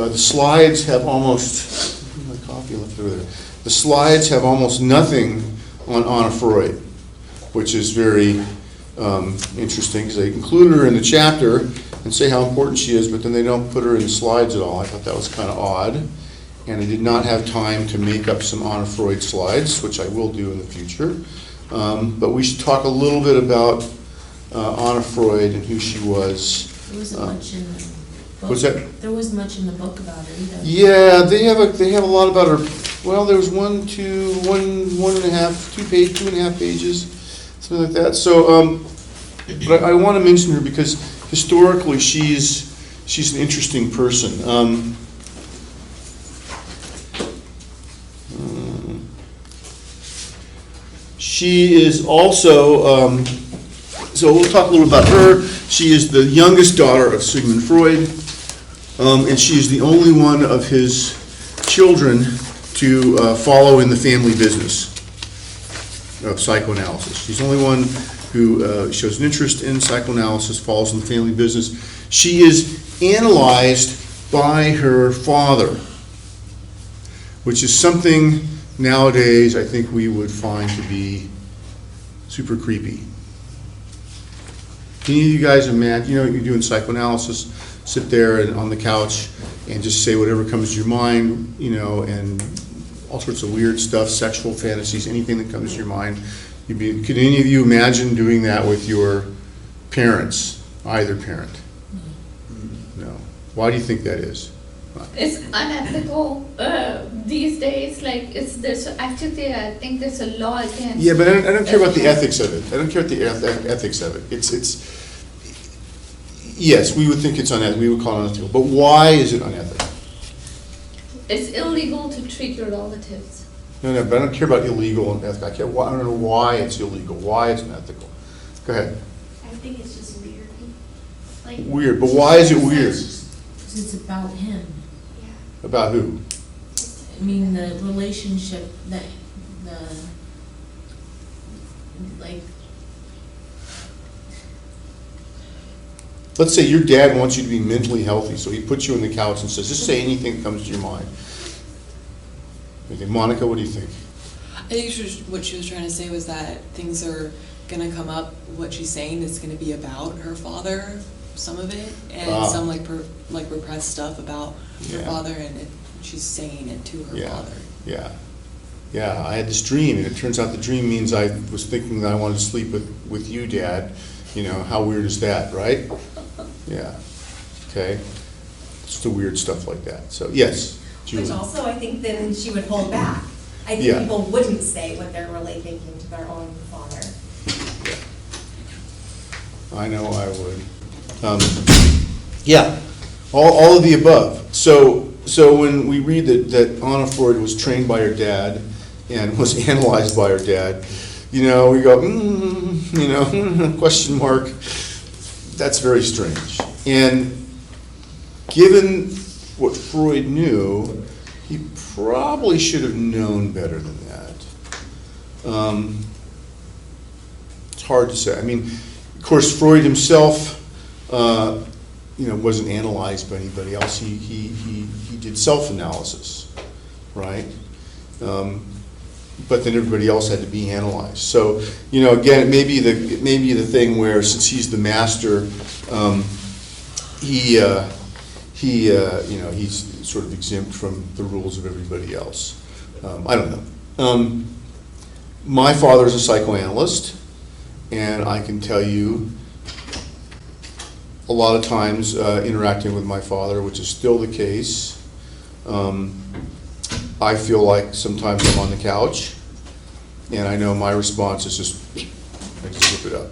The slides have almost, my coffee left over there. The slides have almost nothing on Anna Freud, which is very interesting, because they include her in the chapter and say how important she is, but then they don't put her in the slides at all. I thought that was kind of odd, and I did not have time to make up some Anna Freud slides, which I will do in the future. But we should talk a little bit about Anna Freud and who she was. There wasn't much in the book. What's that? There wasn't much in the book about her either. Yeah, they have a lot about her. Well, there was 2 and a half pages, something like that. So, but I want to mention her because historically she's an interesting person. She is also, so we'll talk a little about her. She is the youngest daughter of Sigmund Freud, and she is the only one of his children to follow in the family business of psychoanalysis. She's the only one who shows an interest in psychoanalysis, follows in the family business. She is analyzed by her father, which is something nowadays I think we would find to be super creepy. Can any of you guys imagine, you know, you're doing psychoanalysis, sit there and on the couch and just say whatever comes to your mind, you know, and all sorts of weird stuff, sexual fantasies, anything that comes to your mind. Could any of you imagine doing that with your parents, either parent? No. Why do you think that is? It's unethical these days. Like actually I think there's a law against. Yeah, but I don't care about the ethics of it. I don't care about the ethics of it. It's yes, we would think it's unethical. We would call it unethical. But why is it unethical? It's illegal to treat your relatives. No, but I don't care about illegal and ethical. I don't know why it's illegal. Why it's unethical. Go ahead. I think it's just weird. Like Weird, but why is it weird? Because it's about him. yeah. About who? I mean, the relationship that like. Let's say your dad wants you to be mentally healthy, so he puts you on the couch and says, just say anything that comes to your mind. Okay, Monica, what do you think? I think what she was trying to say was that things are going to come up. What she's saying is going to be about her father, some of it, and some like repressed stuff about her father, and she's saying it to her father. Yeah. I had this dream, and it turns out the dream means I was thinking that I wanted to sleep with you, Dad. You know, how weird is that, right? Yeah. Okay. Just the weird stuff like that. So yes, Julie. Which also I think then she would hold back. I think Yeah. people wouldn't say what they're really thinking to their own father. I know I would. Yeah, all of the above. So when we read that Anna Freud was trained by her dad and was analyzed by her dad, you know, we go, you know, question mark. That's very strange. And given what Freud knew, he probably should have known better than that. It's hard to say. I mean, of course, Freud himself, you know, wasn't analyzed by anybody else. He did self-analysis, right? But then everybody else had to be analyzed. So, you know, again, it may be the thing where since he's the master, you know, he's sort of exempt from the rules of everybody else. I don't know. My father's a psychoanalyst, and I can tell you a lot of times interacting with my father, which is still the case, I feel like sometimes I'm on the couch, and I know my response is I just flip it up.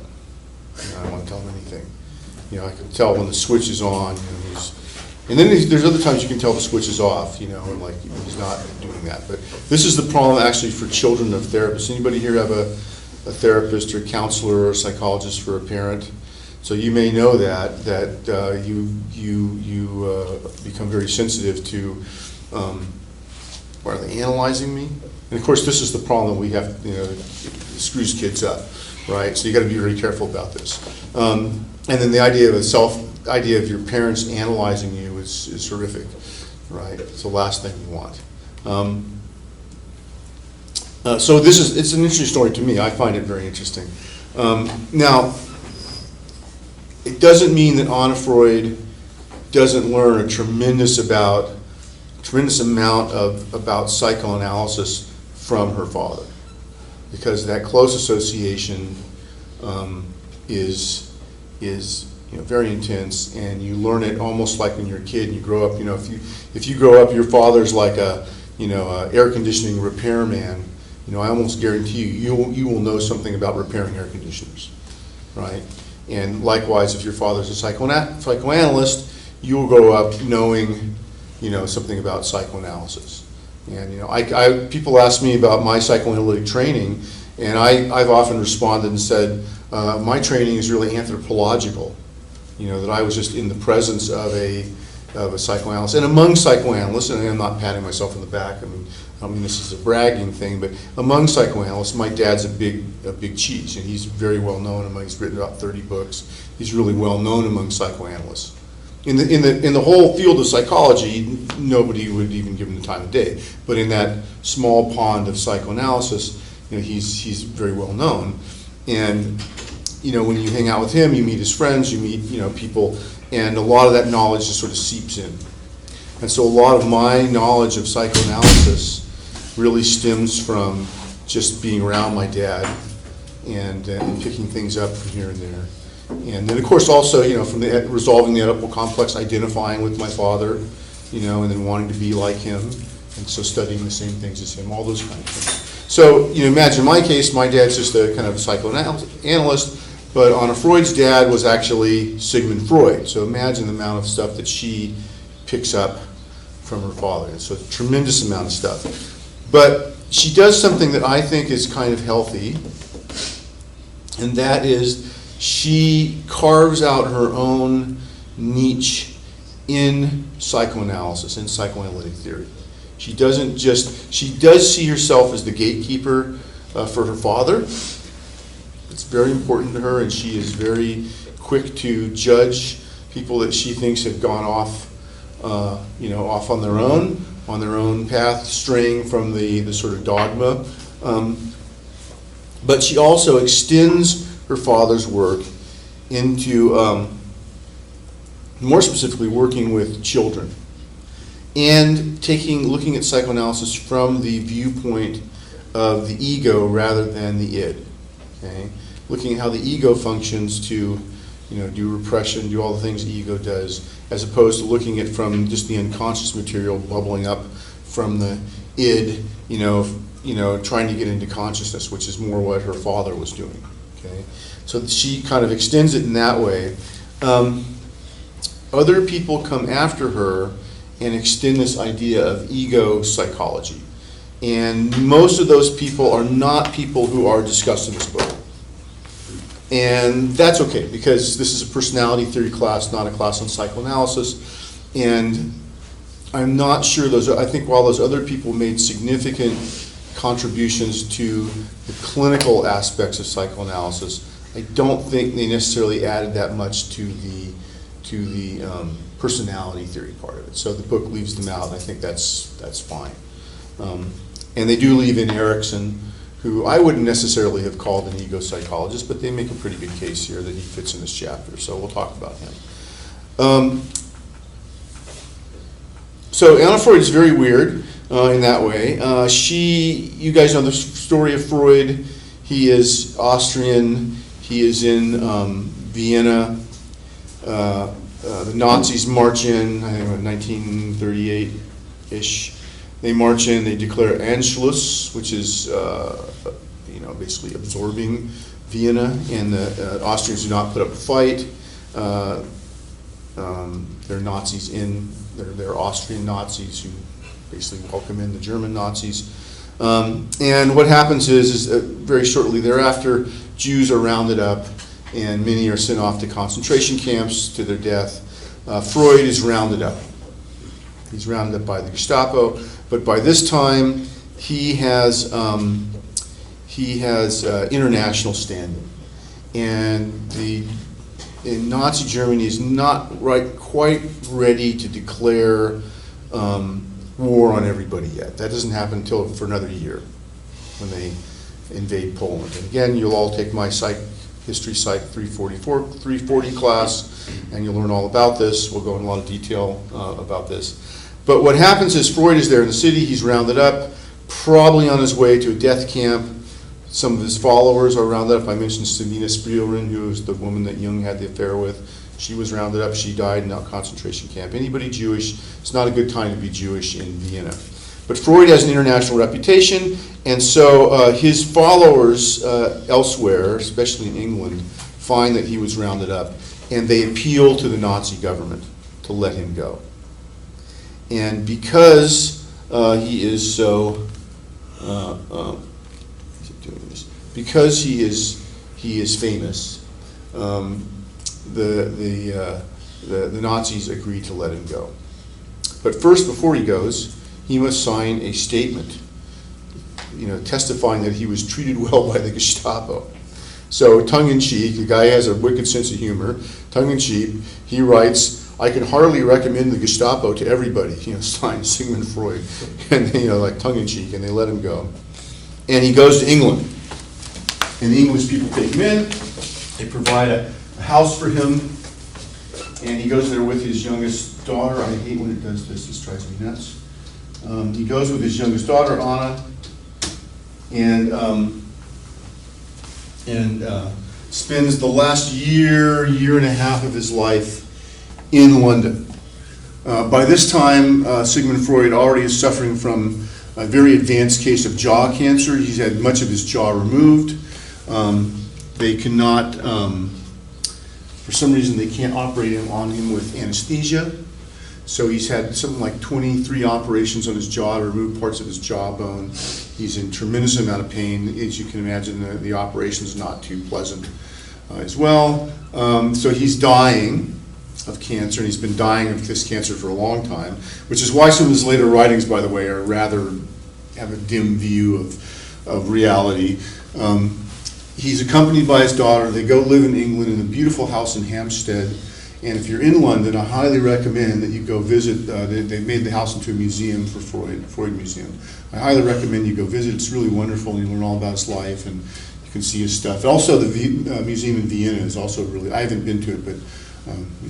You know, I don't want to tell him anything. You know, I can tell when the switch is on, you know, and then there's other times you can tell the switch is off, you know, and like he's not doing that. But this is the problem actually for children of therapists. Anybody here have a therapist or a counselor or a psychologist for a parent? So you may know that you become very sensitive to, are they analyzing me? And of course, this is the problem that we have, you know, it screws kids up, right? So you got to be very careful about this. And then the idea of your parents analyzing you is horrific. right? It's the last thing we want. So it's an interesting story to me. I find it very interesting. Now, it doesn't mean that Anna Freud doesn't learn a tremendous amount about psychoanalysis from her father, because that close association is very intense, and you learn it almost like when you're a kid and you grow up. If you grow up, your father's like a air conditioning repairman. I almost guarantee you will know something about repairing air conditioners, right? And likewise, if your father's a psychoanalyst, you will grow up knowing, something about psychoanalysis. And people ask me about my psychoanalytic training, and I've often responded and said my training is really anthropological. That I was just in the presence of a psychoanalyst, and among psychoanalysts, and I'm not patting myself on the back. I mean this is a bragging thing, but among psychoanalysts, my dad's a big cheese, and he's very well known he's written about 30 books. He's really well known among psychoanalysts. In the whole field of psychology, nobody would even give him the time of day. But in that small pond of psychoanalysis, he's very well known. And when you hang out with him, you meet his friends, you meet people, and a lot of that knowledge just sort of seeps in. And so a lot of my knowledge of psychoanalysis really stems from just being around my dad and picking things up from here and there. And then, of course, also, from resolving the Oedipal complex, identifying with my father, and then wanting to be like him, and so studying the same things as him, all those kind of things. So, imagine in my case, my dad's just a kind of psychoanalyst, but Anna Freud's dad was actually Sigmund Freud. So imagine the amount of stuff that she picks up from her father. And so a tremendous amount of stuff. But she does something that I think is kind of healthy, and that is she carves out her own niche in psychoanalysis, in psychoanalytic theory. She does see herself as the gatekeeper for her father. It's very important to her, and she is very quick to judge people that she thinks have gone off on their own path, straying from the sort of dogma. But she also extends her father's work into, more specifically, working with children, and looking at psychoanalysis from the viewpoint of the ego rather than the id. Okay? Looking at how the ego functions to, do repression, do all the things the ego does, as opposed to looking at from just the unconscious material bubbling up from the id, trying to get into consciousness, which is more what her father was doing. Okay, so she kind of extends it in that way. Other people come after her and extend this idea of ego psychology, and most of those people are not people who are discussed in this book. And that's okay, because this is a personality theory class, not a class on psychoanalysis. And I'm not sure I think while those other people made significant contributions to the clinical aspects of psychoanalysis, I don't think they necessarily added that much to the personality theory part of it. So the book leaves them out, and I think that's fine. And they do leave in Erickson, who I wouldn't necessarily have called an ego psychologist, but they make a pretty good case here that he fits in this chapter, so we'll talk about him. So Anna Freud is very weird in that way. You guys know the story of Freud. He is Austrian. He is in Vienna. The Nazis march in, I think, 1938-ish. They march in, they declare Anschluss, which is, basically absorbing Vienna, and the Austrians do not put up a fight. They're Nazis they're Austrian Nazis who basically welcome in the German Nazis. And what happens is very shortly thereafter, Jews are rounded up, and many are sent off to concentration camps to their death. Freud is rounded up. He's rounded up by the Gestapo, but by this time he has international standing, and in Nazi Germany is not quite ready to declare war on everybody yet. That doesn't happen until for another year when they invade Poland. And again, you'll all take my history psych 340 class, and you'll learn all about this. We'll go in a lot of detail about this. But what happens is Freud is there in the city. He's rounded up, probably on his way to a death camp. Some of his followers are rounded up. I mentioned Sabina Spielrin, who was the woman that Jung had the affair with. She was rounded up. She died in a concentration camp. Anybody Jewish, it's not a good time to be Jewish in Vienna. But Freud has an international reputation, and so his followers elsewhere, especially in England, find that he was rounded up, and they appeal to the Nazi government to let him go. And because he is so, because he is famous, the Nazis agree to let him go. But first, before he goes, he must sign a statement, testifying that he was treated well by the Gestapo. So, tongue-in-cheek, the guy has a wicked sense of humor. Tongue-in-cheek, he writes, "I can hardly recommend the Gestapo to everybody." Signed Sigmund Freud, and like tongue-in-cheek, and they let him go. And he goes to England, and the English people take him in. They provide a house for him, and he goes there with his youngest daughter. I hate when it does this. This drives me nuts. He goes with his youngest daughter, Anna, and spends the last year and a half of his life in London. By this time, Sigmund Freud already is suffering from a very advanced case of jaw cancer. He's had much of his jaw removed. They cannot, for some reason, they can't operate on him with anesthesia. So he's had something like 23 operations on his jaw to remove parts of his jawbone. He's in tremendous amount of pain. As you can imagine, the operation is not too pleasant as well. So he's dying of cancer, and he's been dying of this cancer for a long time, which is why some of his later writings, by the way, have a dim view of reality. He's accompanied by his daughter. They go live in England in a beautiful house in Hampstead. And if you're in London, I highly recommend that you go visit. They've made the house into a museum for Freud, a Freud museum. I highly recommend you go visit. It's really wonderful, and you learn all about his life, and you can see his stuff. And also, the museum in Vienna is also really, I haven't been to it, but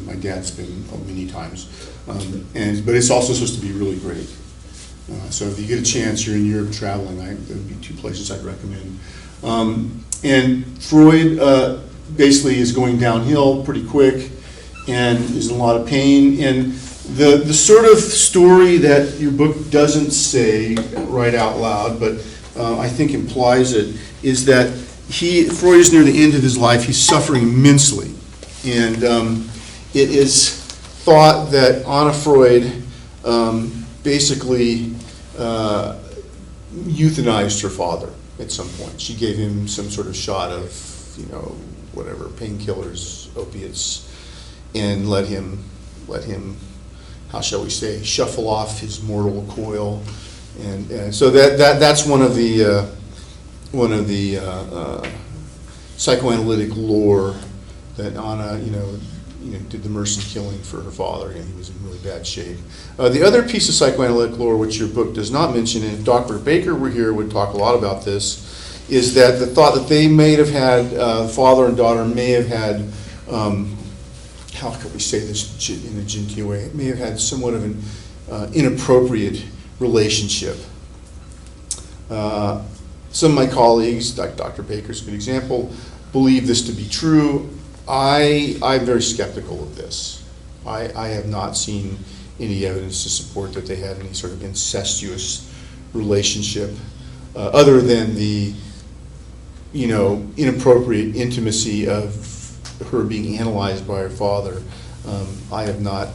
my dad's been many times. But it's also supposed to be really great. So if you get a chance, you're in Europe traveling, there would be two places I'd recommend. And Freud basically is going downhill pretty quick and is in a lot of pain. And the sort of story that your book doesn't say right out loud, but I think implies it, is that Freud is near the end of his life. He's suffering immensely. And it is thought that Anna Freud basically euthanized her father at some point. She gave him some sort of shot of, whatever, painkillers, opiates, and let him, how shall we say, shuffle off his mortal coil. And so that's one of the psychoanalytic lore that Anna, did the mercy killing for her father, and he was in really bad shape. The other piece of psychoanalytic lore, which your book does not mention, and if Dr. Baker were here, would talk a lot about this, is that the thought that they may have had, father and daughter may have had, how could we say this in a genteel way, may have had somewhat of an inappropriate relationship. Some of my colleagues, like Dr. Baker's a good example, believe this to be true. I'm very skeptical of this. I have not seen any evidence to support that they had any sort of incestuous relationship, other than the, inappropriate intimacy of her being analyzed by her father. I have not.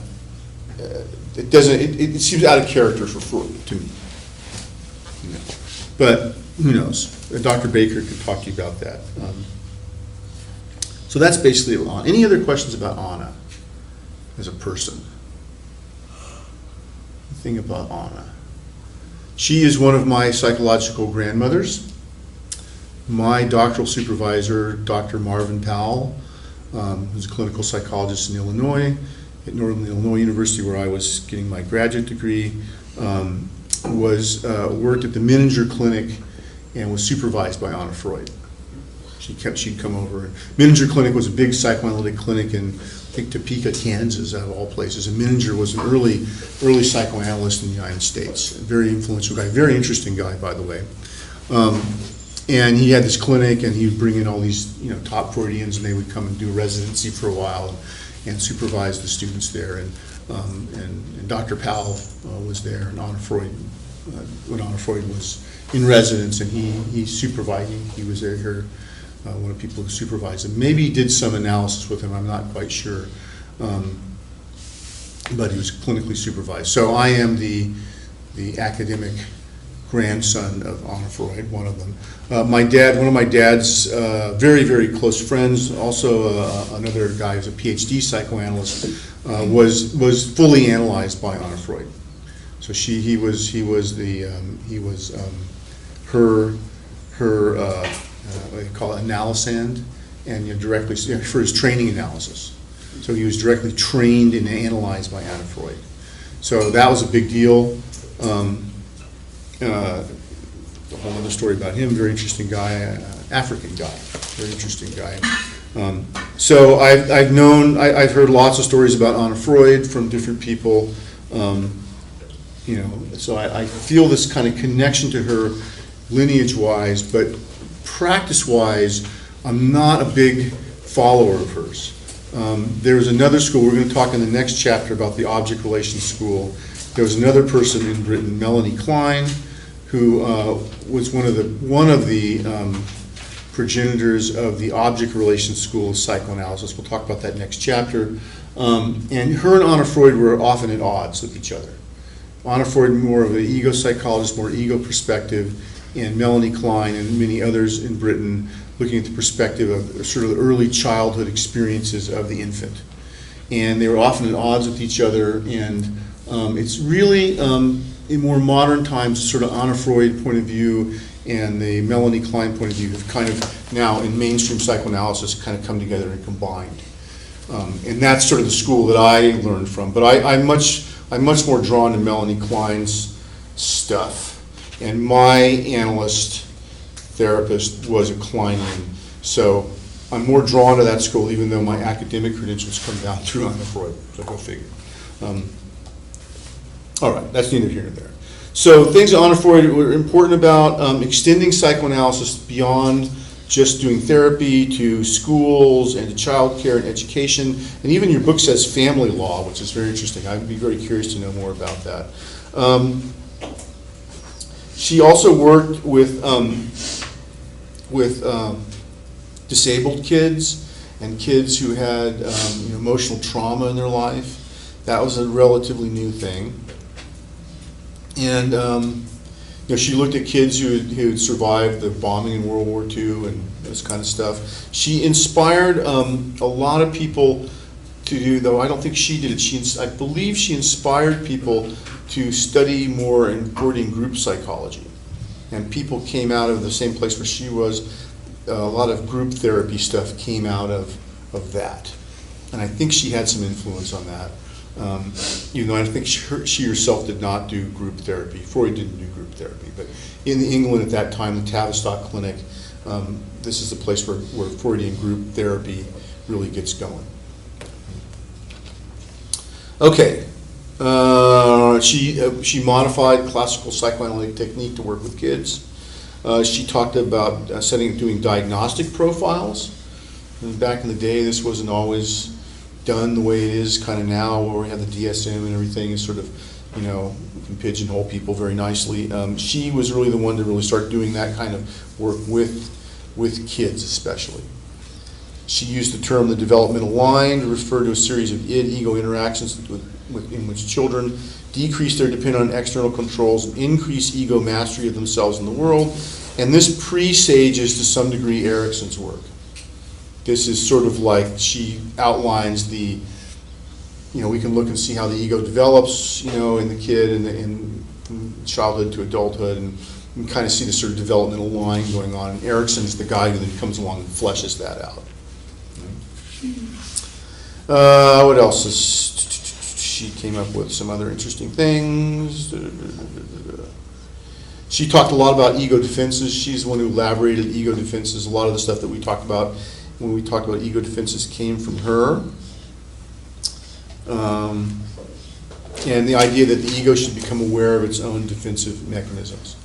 It seems out of character for Freud to me. But who knows? Dr. Baker could talk to you about that. So that's basically Anna. Any other questions about Anna as a person? Thing about Anna. She is one of my psychological grandmothers. My doctoral supervisor, Dr. Marvin Powell, who's a clinical psychologist in Illinois, at Northern Illinois University, where I was getting my graduate degree, worked at the Menninger Clinic and was supervised by Anna Freud. She'd come over. Menninger Clinic was a big psychoanalytic clinic in, I think, Topeka, Kansas, out of all places. And Menninger was an early psychoanalyst in the United States. A very influential guy, very interesting guy, by the way. And he had this clinic, and he would bring in all these, top Freudians, and they would come and do a residency for a while and supervise the students there. And Dr. Powell was there, and Anna Freud, when Anna Freud was in residence, and he supervised. He was there. One of the people who supervised him. Maybe he did some analysis with him, I'm not quite sure. But he was clinically supervised. So I am the academic grandson of Anna Freud, one of them. One of my dad's very, very close friends, also another guy who's a PhD psychoanalyst, was fully analyzed by Anna Freud. So he was her what they call it, analysand, and directly for his training analysis. So he was directly trained and analyzed by Anna Freud. So that was a big deal. A whole other story about him, very interesting guy, African guy, very interesting guy. So I've heard lots of stories about Anna Freud from different people. So I feel this kind of connection to her lineage-wise, but practice-wise, I'm not a big follower of hers. There's another school, we're going to talk in the next chapter about the object relations school. There was another person in Britain, Melanie Klein, who was one of the progenitors of the object relations school of psychoanalysis. We'll talk about that next chapter. And her and Anna Freud were often at odds with each other. Anna Freud, more of an ego psychologist, more ego perspective, and Melanie Klein and many others in Britain looking at the perspective of sort of the early childhood experiences of the infant. And they were often at odds with each other, and it's really, in more modern times, sort of Anna Freud point of view and the Melanie Klein point of view have kind of now, in mainstream psychoanalysis, kind of come together and combined. And that's sort of the school that I learned from. But I'm much more drawn to Melanie Klein's stuff. And my analyst therapist was a Kleinian. So I'm more drawn to that school, even though my academic credentials come down through Anna Freud. So go figure. All right, that's neither here nor there. So things that Anna Freud were important about, extending psychoanalysis beyond just doing therapy to schools and to childcare and education. And even your book says family law, which is very interesting. I'd be very curious to know more about that. She also worked with disabled kids and kids who had emotional trauma in their life. That was a relatively new thing. And she looked at kids who had survived the bombing in World War II and this kind of stuff. She inspired a lot of people to do, though I don't think she did it. I believe she inspired people to study more in Freudian group psychology. And people came out of the same place where she was. A lot of group therapy stuff came out of that. And I think she had some influence on that. Even though I think she herself did not do group therapy. Freud didn't do group therapy. But in England at that time, the Tavistock Clinic, this is the place where Freudian group therapy really gets going. Okay. She modified classical psychoanalytic technique to work with kids. She talked about doing diagnostic profiles. And back in the day, this wasn't always done the way it is kind of now, where we have the DSM and everything is sort of, we can pigeonhole people very nicely. She was really the one to really start doing that kind of work with kids especially. She used the term the developmental line to refer to a series of id-ego interactions in which children decrease their dependence on external controls and increase ego mastery of themselves in the world. And this presages to some degree Erikson's work. This is sort of like she outlines we can look and see how the ego develops, in the kid and from childhood to adulthood, and you can kind of see the sort of developmental line going on. And Erikson is the guy who then comes along and fleshes that out. What else is, she came up with some other interesting things. She talked a lot about ego defenses. She's the one who elaborated ego defenses. A lot of the stuff that we talked about when we talked about ego defenses came from her. And the idea that the ego should become aware of its own defensive mechanisms.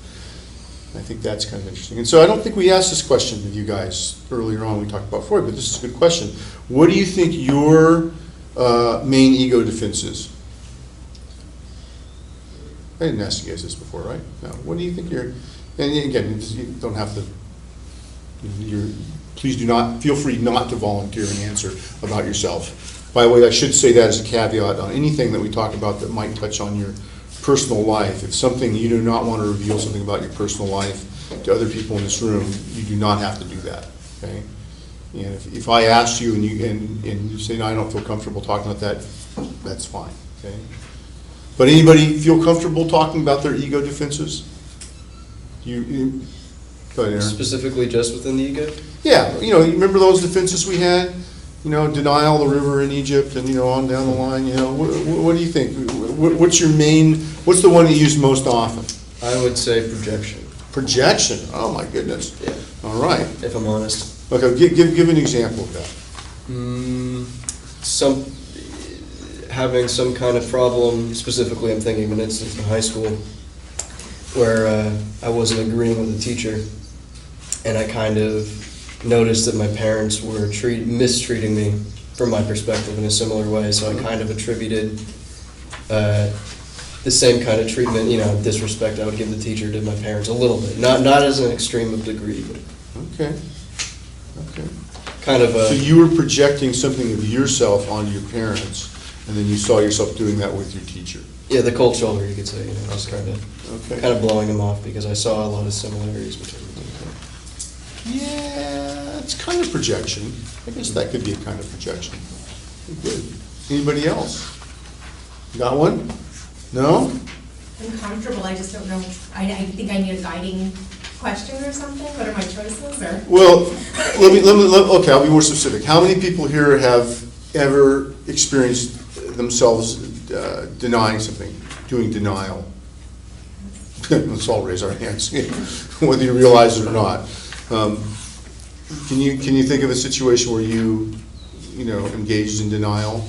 I think that's kind of interesting. And so I don't think we asked this question of you guys earlier on when we talked about Freud, but this is a good question. What do you think your main ego defense is? I didn't ask you guys this before, right? No. What do you think your, and again, you don't have to, please do not, feel free not to volunteer an answer about yourself. By the way, I should say that as a caveat on anything that we talk about that might touch on your personal life. If something, you do not want to reveal something about your personal life to other people in this room, you do not have to do that, okay? And if I asked you and you say, no, I don't feel comfortable talking about that, that's fine, okay? But anybody feel comfortable talking about their ego defenses? You go ahead, Aaron. Specifically just within the ego? Yeah, you remember those defenses we had? Denial, the river in Egypt, and, on down the line, what do you think? What's your main, what's the one you use most often? I would say projection. Projection, oh my goodness. Yeah. All right. If I'm honest. Okay, give an example of that. Having some kind of problem, specifically I'm thinking of an instance in high school where I wasn't agreeing with the teacher, and I kind of noticed that my parents were mistreating me from my perspective in a similar way, so I kind of attributed the same kind of treatment, disrespect I would give the teacher to my parents a little bit, not as an extreme of degree, but Okay. kind of So you were projecting something of yourself onto your parents, and then you saw yourself doing that with your teacher. yeah, the cold shoulder, you could say, just kind Okay. of blowing them off because I saw a lot of similarities between them. Yeah, it's kind of projection. I guess that could be a kind of projection. Good. Anybody else? Got one? No? I'm comfortable, I just don't know, I think I need a guiding question or something, what are my choices, or? Well, okay, I'll be more specific. How many people here have ever experienced themselves denying something, doing denial? Let's all raise our hands, whether you realize it or not. Can you think of a situation where you engaged in denial?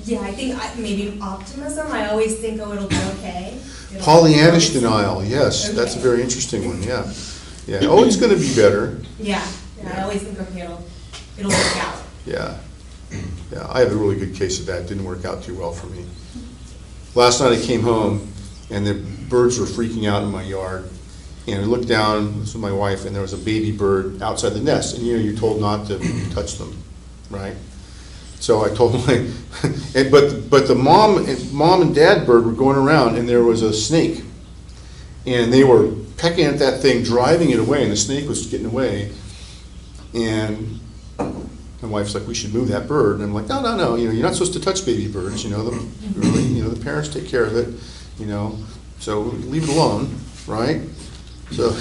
Yeah, I think maybe optimism, I always think, oh, it'll be okay. Pollyannish denial, yes, that's a Okay. very interesting one, yeah. Yeah, oh, it's gonna be better, Yeah, I always think, okay, it'll work out. yeah. Yeah, I have a really good case of that, didn't work out too well for me. Last night I came home, and the birds were freaking out in my yard, and I looked down, this was my wife, and there was a baby bird outside the nest, and you're told not to touch them, right? So I told my, but the mom and dad bird were going around, and there was a snake, and they were pecking at that thing, driving it away, and the snake was getting away, and my wife's like, we should move that bird, and I'm like, no, you're not supposed to touch baby birds, the parents take care of it, so leave it alone, right? So,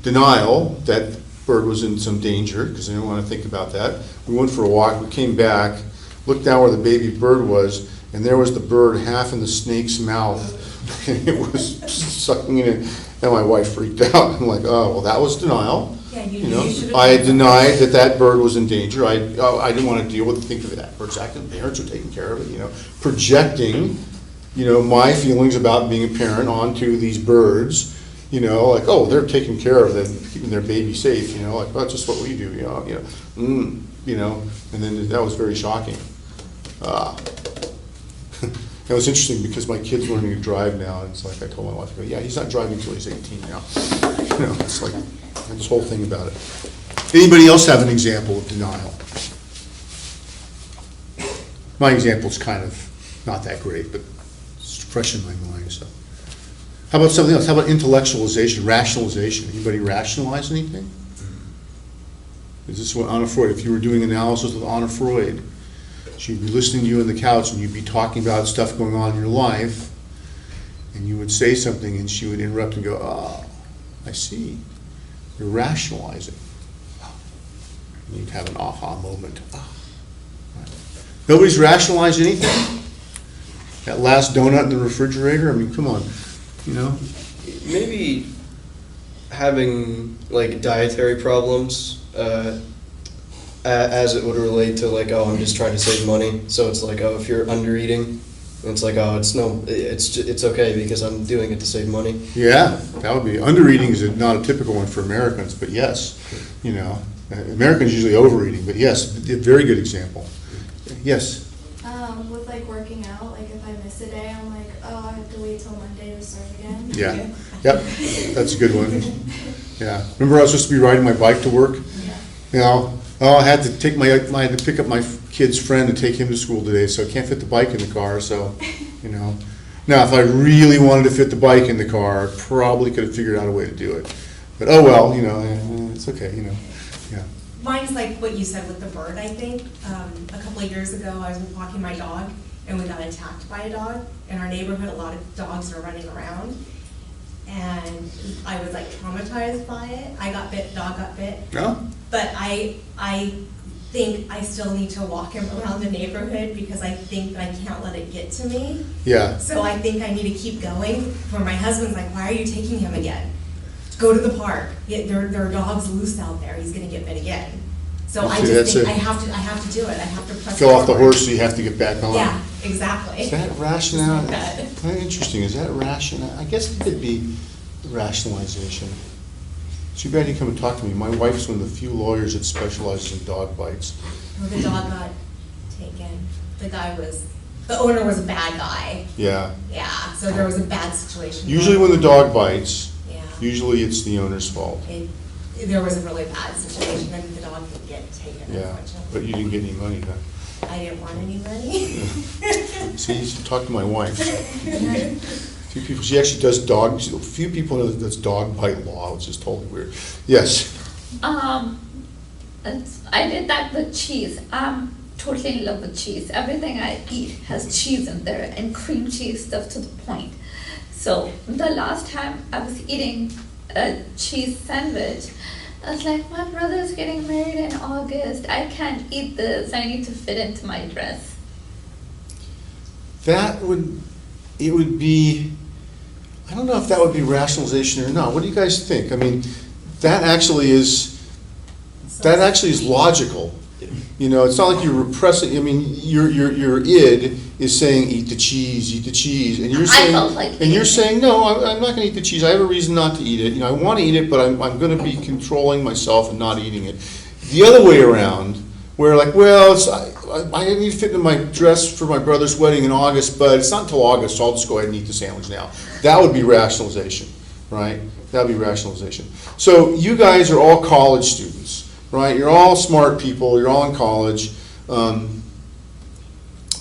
denial, that bird was in some danger, because I didn't want to think about that. We went for a walk, we came back, looked down where the baby bird was, and there was the bird half in the snake's mouth, and it was sucking it in, and my wife freaked out. I'm like, oh, well, that was denial. Yeah, you should have. I denied that bird was in danger. I didn't want to deal with think of that bird's acting, the parents are taking care of it, projecting, my feelings about being a parent onto these birds, like, oh, they're taking care of them, keeping their baby safe, like, well, that's just what we do, and then that was very shocking. It was interesting because my kid's learning to drive now, and it's like I told my wife, yeah, he's not driving until he's 18 now. It's like this whole thing about it. Anybody else have an example of denial? My example's kind of not that great, but it's fresh in my mind, so. How about something else? How about intellectualization, rationalization? Anybody rationalize anything? Is this what Anna Freud, if you were doing analysis with Anna Freud, she'd be listening to you on the couch and you'd be talking about stuff going on in your life, and you would say something and she would interrupt and go, oh, I see. You're rationalizing. You'd have an aha moment. Ah. Right. Nobody's rationalized anything? That last donut in the refrigerator? I mean, come on, you know? Maybe having like dietary problems, as it would relate to like, oh, I'm just trying to save money. So it's like, oh, if you're under eating, it's like, oh, it's okay because I'm doing it to save money. Yeah, that would be, undereating is not a typical one for Americans, but yes, you know, Americans usually overeating, but yes, a very good example. Yes? With like working out, like if I miss a day, I'm like, oh, I have to wait till Monday to start again. Yeah, yep, that's a good one. Yeah, remember I was supposed to be riding my bike to work? Yeah. You know, oh, I had to pick up my kid's friend and take him to school today, so I can't fit the bike in the car, so, you know. Now, if I really wanted to fit the bike in the car, I probably could have figured out a way to do it. But oh well, you know, it's okay, you know, yeah. Mine's like what you said with the bird, I think. A couple of years ago, I was walking my dog, and we got attacked by a dog. In our neighborhood, a lot of dogs are running around, and I was like traumatized by it. I got bit, dog got bit. No? But I think I still need to walk him around the neighborhood because I think that I can't let it get to me. Yeah. So I think I need to keep going. Where my husband's like, why are you taking him again? Go to the park. There are dogs loose out there. He's gonna get bit again. So I See, just that's think it. I have to do it. I have to press Fell off the forward. horse, so you have to get back on. Yeah, exactly. Is that rationale? Just like that. Very interesting. Is that rational? I guess it could be rationalization. Too bad you come and talk to me. My wife's one of the few lawyers that specializes in dog bites. Well, the dog got taken. The owner was a bad guy. Yeah. Yeah, so there was a bad situation. Usually when the dog bites, Yeah. usually it's the owner's fault. There was a really bad situation, and the dog did get taken, Yeah, unfortunately. but you didn't get any money, huh? I didn't want any money. See, you should talk to my wife. Few people, she actually does few people know that does dog bite law, which is totally weird. Yes. I did that with cheese. I'm totally in love with cheese. Everything I eat has cheese in there and cream cheese stuff to the point. So the last time I was eating a cheese sandwich, I was like, my brother's getting married in August. I can't eat this. I need to fit into my dress. It would be, I don't know if that would be rationalization or not. What do you guys think? I mean, that actually is logical. You know, it's not like you're repressing. I mean, your id is saying eat the cheese, and you're saying, felt like and you're eating it. saying no, I'm not going to eat the cheese. I have a reason not to eat it. You know, I want to eat it, but I'm going to be controlling myself and not eating it. The other way around, where like, well, I need to fit into my dress for my brother's wedding in August, but it's not until August, so I'll just go ahead and eat the sandwich now. That would be rationalization, right? That would be rationalization. So you guys are all college students, right? You're all smart people. You're all in college.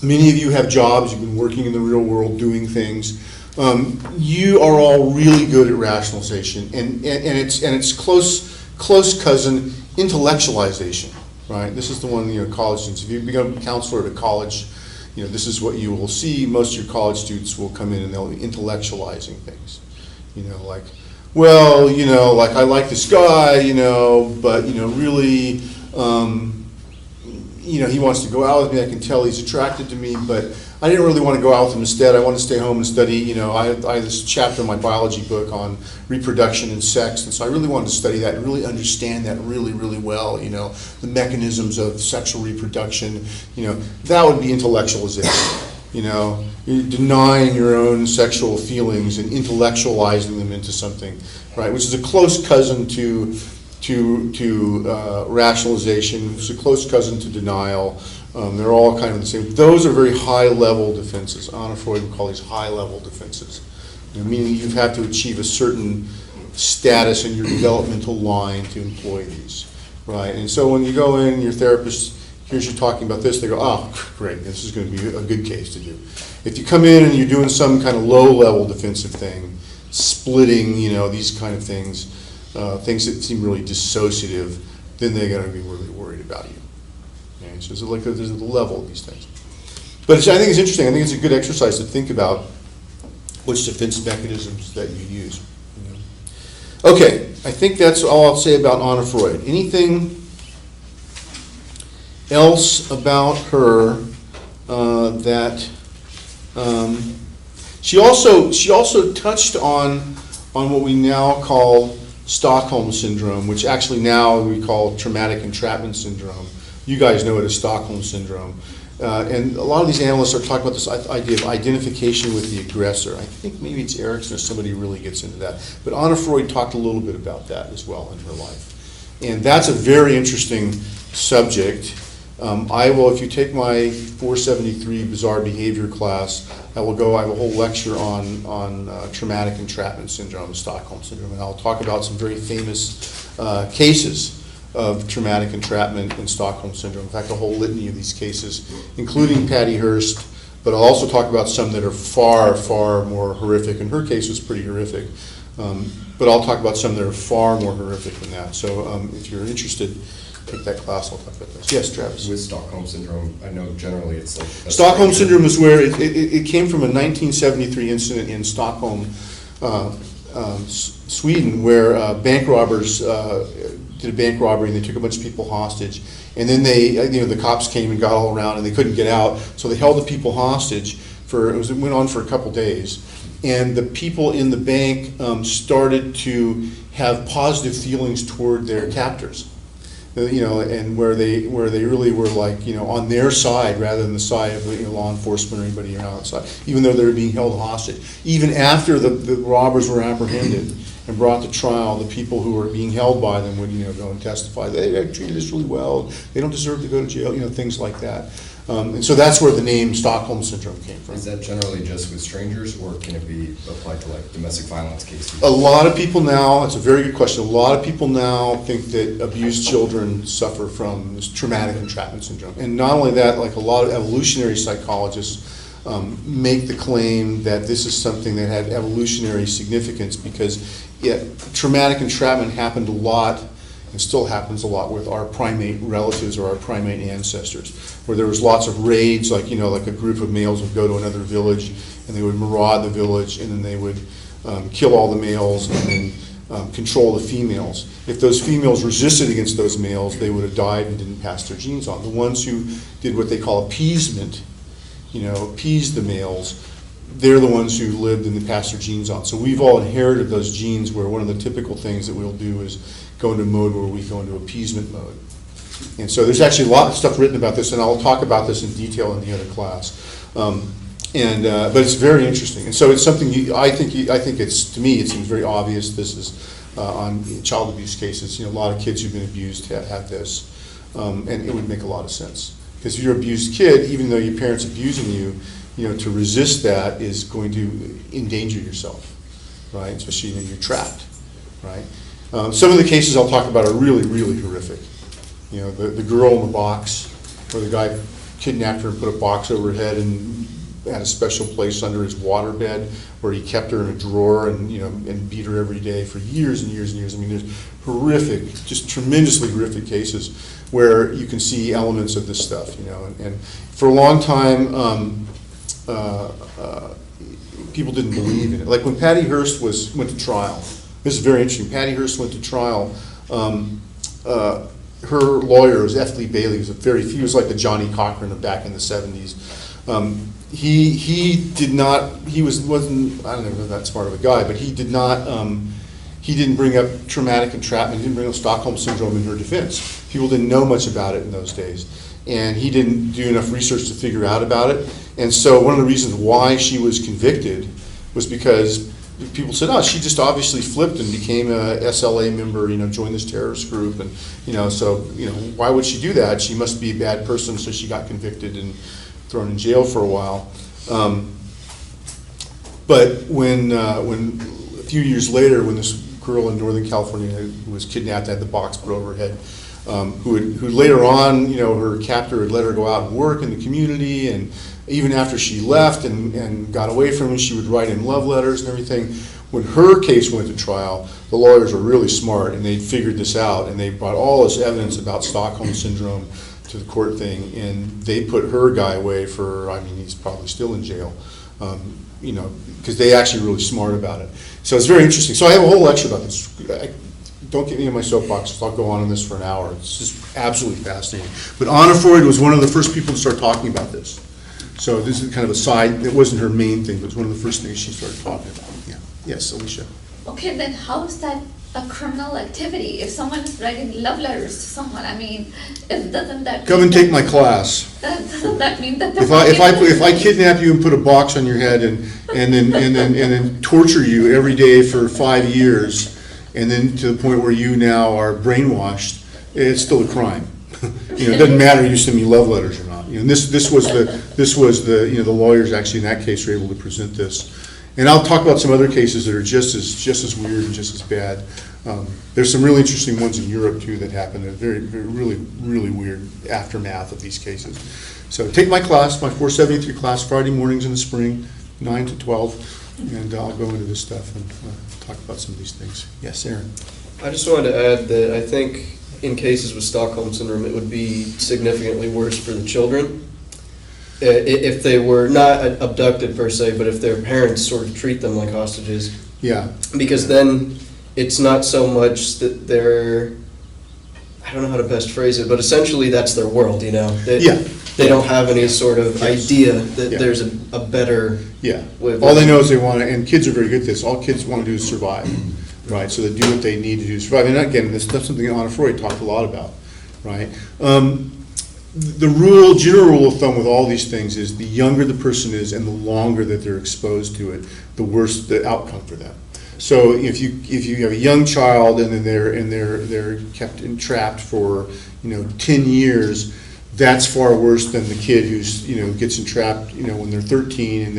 Many of you have jobs. You've been working in the real world doing things. You are all really good at rationalization, and it's close cousin intellectualization, right? This is the one, you know, college students. If you become a counselor at a college, you know, this is what you will see. Most of your college students will come in and they'll be intellectualizing things. You know, like, well, you know, like I like this guy, you know, but, you know, really, you know, he wants to go out with me. I can tell he's attracted to me, but I didn't really want to go out with him instead. I want to stay home and study. You know, I had this chapter in my biology book on reproduction and sex, and so I really wanted to study that and really understand that really, really well. You know, the mechanisms of sexual reproduction. You know, that would be intellectualization. You know, you're denying your own sexual feelings and intellectualizing them into something, right? Which is a close cousin to rationalization. It's a close cousin to denial. They're all kind of the same. Those are very high-level defenses. Anna Freud would call these high-level defenses, you know, meaning you have to achieve a certain status in your developmental line to employ these, right? And so when you go in, your therapist hears you talking about this, they go, oh, great, this is going to be a good case to do. If you come in and you're doing some kind of low-level defensive thing, splitting, you know, these kind of things, things that seem really dissociative, then they're going to be really worried about you. Okay? So it's like there's a level of these things. But I think it's interesting. I think it's a good exercise to think about which defense mechanisms that you use. You know? Okay, I think that's all I'll say about Anna Freud. Anything else about her that she also touched on what we now call Stockholm syndrome, which actually now we call traumatic entrapment syndrome. You guys know it as Stockholm syndrome. And a lot of these analysts are talking about this idea of identification with the aggressor. I think maybe it's Erickson or somebody who really gets into that. But Anna Freud talked a little bit about that as well in her life. And that's a very interesting subject. If you take my 473 bizarre behavior class, I have a whole lecture on traumatic entrapment syndrome, Stockholm syndrome, and I'll talk about some very famous cases of traumatic entrapment and Stockholm syndrome. In fact, a whole litany of these cases, including Patty Hearst, but I'll also talk about some that are far, far more horrific, and her case was pretty horrific. But I'll talk about some that are far more horrific than that. So if you're interested, take that class, I'll talk about this. Yes, Travis? With Stockholm syndrome, I know generally it's like... Stockholm syndrome is where it came from a 1973 incident in Stockholm, Sweden, where bank robbers did a bank robbery and they took a bunch of people hostage. And then the cops came and got all around and they couldn't get out, so they held the people hostage it went on for a couple days. And the people in the bank started to have positive feelings toward their captors. And where they really were on their side rather than the side of law enforcement or anybody outside, even though they were being held hostage. Even after the robbers were apprehended and brought to trial, the people who were being held by them would go and testify. They treated us really well. They don't deserve to go to jail. Things like that. And so that's where the name Stockholm syndrome came from. Is that generally just with strangers, or can it be applied to like domestic violence cases? A lot of people now, it's a very good question, a lot of people now think that abused children suffer from this traumatic entrapment syndrome. And not only that, like a lot of evolutionary psychologists make the claim that this is something that had evolutionary significance because traumatic entrapment happened a lot and still happens a lot with our primate relatives or our primate ancestors, where there was lots of raids, like a group of males would go to another village and they would maraud the village and then they would kill all the males and then control the females. If those females resisted against those males, they would have died and didn't pass their genes on. The ones who did what they call appeasement, appeased the males, they're the ones who lived and they passed their genes on. So we've all inherited those genes, where one of the typical things that we'll do is go into mode where we go into appeasement mode. And so there's actually a lot of stuff written about this, and I'll talk about this in detail in the other class. But it's very interesting. And so it's something to me, it seems very obvious. This is on child abuse cases. A lot of kids who've been abused have this. And it would make a lot of sense. Because if you're an abused kid, even though your parents abusing you, to resist that is going to endanger yourself, right? Especially when you're trapped, right? Some of the cases I'll talk about are really, really horrific. The girl in the box, where the guy kidnapped her and put a box over her head and had a special place under his waterbed where he kept her in a drawer and beat her every day for years and years and years. I mean, there's horrific, just tremendously horrific cases where you can see elements of this stuff, and for a long time, people didn't believe in it. Like when Patty Hearst went to trial. This is very interesting. Patty Hearst went to trial. Her lawyer was F. Lee Bailey. He was like the Johnny Cochran of back in the 70s. He wasn't, I don't know if he was that smart of a guy, but he didn't bring up traumatic entrapment. He didn't bring up Stockholm syndrome in her defense. People didn't know much about it in those days. And he didn't do enough research to figure out about it. And so one of the reasons why she was convicted was because people said, she just obviously flipped and became a SLA member, joined this terrorist group, and why would she do that? She must be a bad person, so she got convicted and thrown in jail for a while. But when a few years later, when this girl in Northern California who was kidnapped, had the box put over her head, who later on, her captor had let her go out and work in the community, and even after she left and got away from him, she would write him love letters and everything. When her case went to trial, the lawyers were really smart, and they figured this out, and they brought all this evidence about Stockholm syndrome to the court thing, and they put her guy away he's probably still in jail, because they actually were really smart about it. So it's very interesting. So I have a whole lecture about this. don't get me in my soapbox, I'll go on this for an hour. It's just absolutely fascinating. But Anna Freud was one of the first people to start talking about this. So this is kind of a side, it wasn't her main thing, but it was one of the first things she started talking about. Yeah. Yes, Alicia? Okay, then how is that a criminal activity? If someone is writing love letters to someone, I mean, doesn't that Come mean and that- take my class. Doesn't that mean that they're If I kidnap you and put a box on your head and then torture you every day for 5 years, and then to the point where you now are brainwashed, it's still a crime. It doesn't matter you send me love letters or not. And this was the lawyers actually in that case were able to present this. And I'll talk about some other cases that are just as weird and just as bad. There's some really interesting ones in Europe too that happened. Really weird aftermath of these cases. So take my class, my 473 class, Friday mornings in the spring, 9 to 12, and I'll go into this stuff and talk about some of these things. Yes, Aaron. I just wanted to add that I think in cases with Stockholm Syndrome, it would be significantly worse for the children. If they were not abducted per se, but if their parents sort of treat them like hostages. Yeah. Because then it's not so much that they're, I don't know how to best phrase it, but essentially that's their world, you know? They don't have any sort of idea that there's a better way of All they living. know is they want to, and kids are very good at this, all kids want to do is survive, right? So they do what they need to do to survive. And again, that's something Anna Freud talked a lot about, right? The general rule of thumb with all these things is the younger the person is and the longer that they're exposed to it, the worse the outcome for them. So if you have a young child and then they're kept entrapped for 10 years, that's far worse than the kid who's gets entrapped when they're 13 and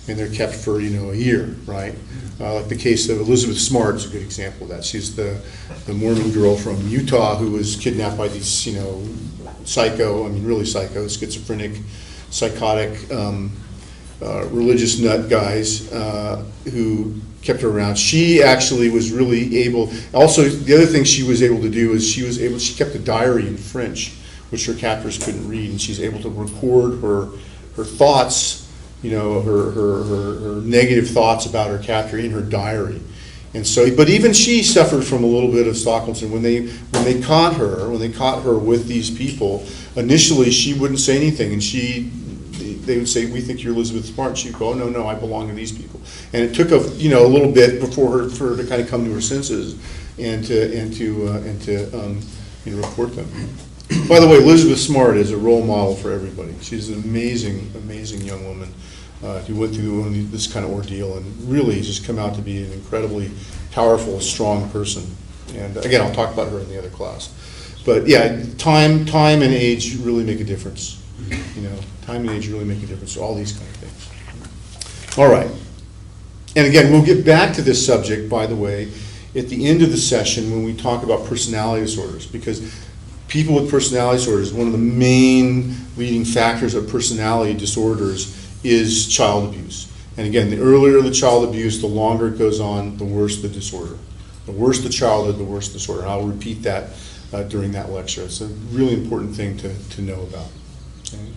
they're kept for a year, right? Like the case of Elizabeth Smart is a good example of that. She's the Mormon girl from Utah who was kidnapped by these really psycho, schizophrenic, psychotic, religious nut guys who kept her around. She actually was really able. Also, the other thing she was able to do is she kept a diary in French, which her captors couldn't read, and she's able to record her thoughts, her negative thoughts about her captor in her diary. And so, but even she suffered from a little bit of Stockholm syndrome. When they caught her with these people, initially she wouldn't say anything, and they would say, "We think you're Elizabeth Smart." And she'd go, "Oh, no, I belong to these people." And it took a little bit for her to kind of come to her senses and to report them. By the way, Elizabeth Smart is a role model for everybody. She's an amazing young woman who went through this kind of ordeal and really has just come out to be an incredibly powerful, strong person. And again, I'll talk about her in the other class. But yeah, time and age really make a difference. Time and age really make a difference to all these kind of things. All right. And again, we'll get back to this subject, by the way, at the end of the session when we talk about personality disorders, because people with personality disorders, one of the main leading factors of personality disorders is child abuse. And again, the earlier the child abuse, the longer it goes on, the worse the disorder. The worse the childhood, the worse the disorder. And I'll repeat that during that lecture. It's a really important thing to know about. Okay?